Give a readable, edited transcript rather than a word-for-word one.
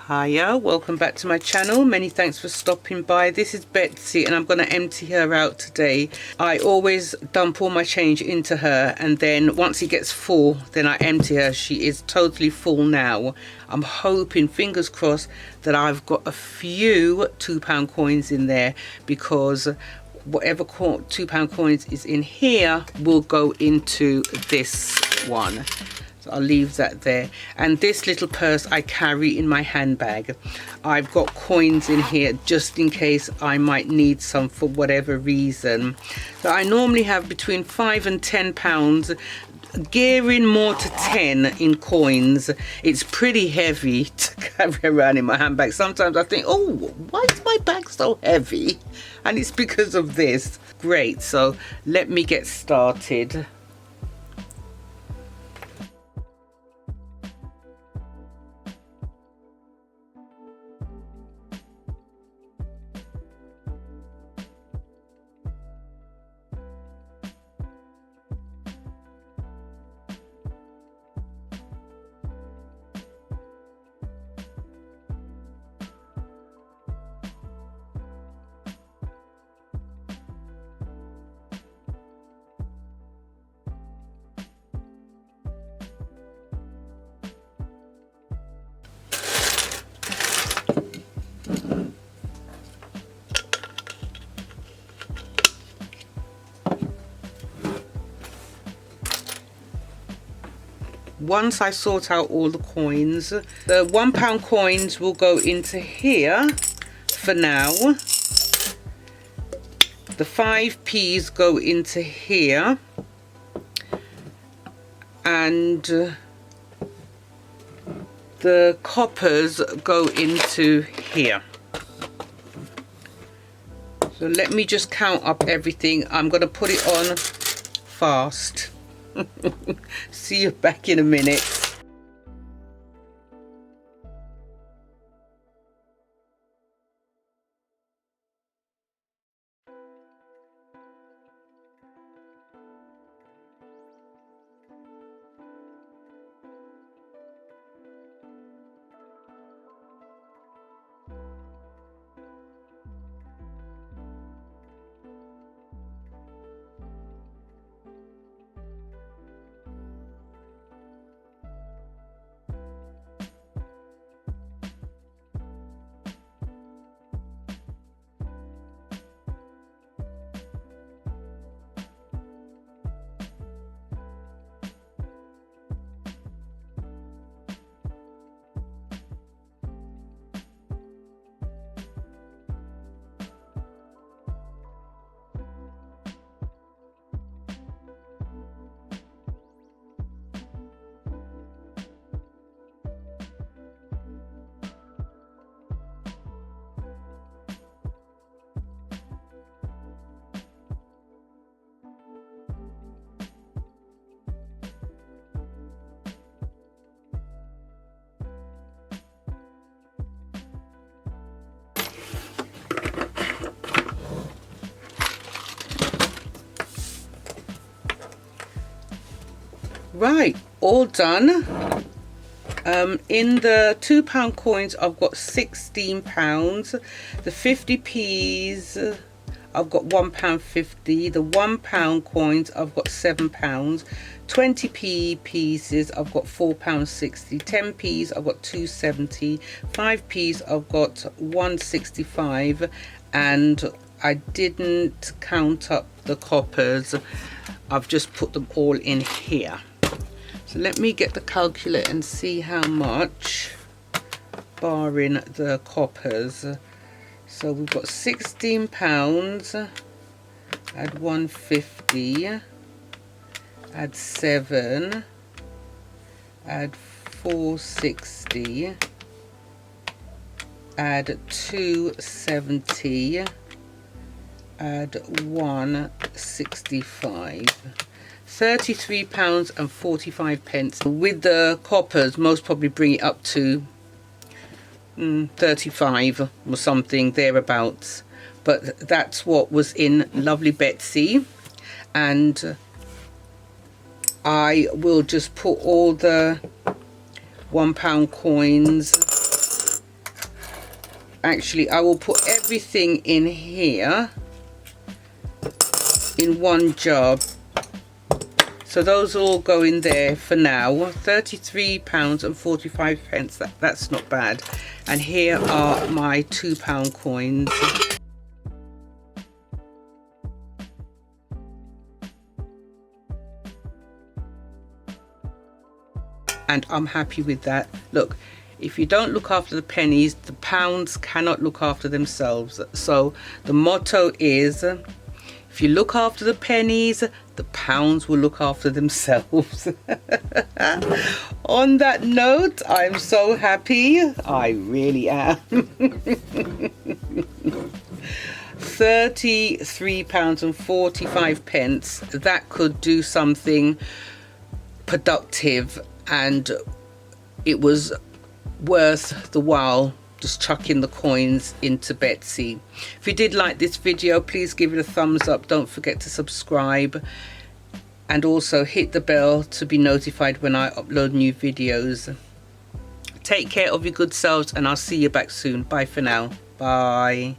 Hiya, welcome back to my channel. Many thanks for stopping by. This is Betsy and I'm going to empty her out today. I always dump all my change into her, and then once it gets full, then I empty her. She is totally full now. I'm hoping, fingers crossed, that I've got a few £2 coins in there, because whatever £2 coins is in here will go into this one. So I'll leave that there. And this little purse I carry in my handbag. I've got coins in here just in case I might need some for whatever reason. So I normally have between £5 and £10, gearing more to 10 in coins. It's pretty heavy to carry around in my handbag. Sometimes I think, oh, why is my bag so heavy? And it's because of this. Great, so let me get started. Once I sort out all the coins, the £1 coins will go into here for now. The 5p's go into here, and the coppers go into here. So let me just count up everything. I'm going to put it on fast. See you back in a minute. Right, all done. In the £2 coins, I've got £16. The 50p's, I've got £1.50. The £1 coins, I've got £7. 20p pieces, I've got £4.60. 10p's, I've got £2.70. 5p's, I've got £1.65. And I didn't count up the coppers. I've just put them all in here. So let me get the calculator and see how much, barring the coppers. So we've got £16, add £1.50, add 7, add £4.60, add £2.70, add £1.65. £33.45. With the coppers, most probably bring it up to 35 or something thereabouts. But that's what was in Lovely Betsy, and I will just put all the £1 coins Actually, I will put everything in here in one jar. So those all go in there for now. £33.45. That's not bad. And here are my £2 coins. And I'm happy with that. Look, if you don't look after the pennies, the pounds cannot look after themselves. So the motto is, if you look after the pennies, the pounds will look after themselves. On that note, I'm so happy. I really am. £33.45. That could do something productive, and it was worth the while just chucking the coins into Betsy. If you did like this video, please give it a thumbs up. Don't forget to subscribe, and also hit the bell to be notified when I upload new videos. Take care of your good selves, and I'll see you back soon. Bye for now. Bye.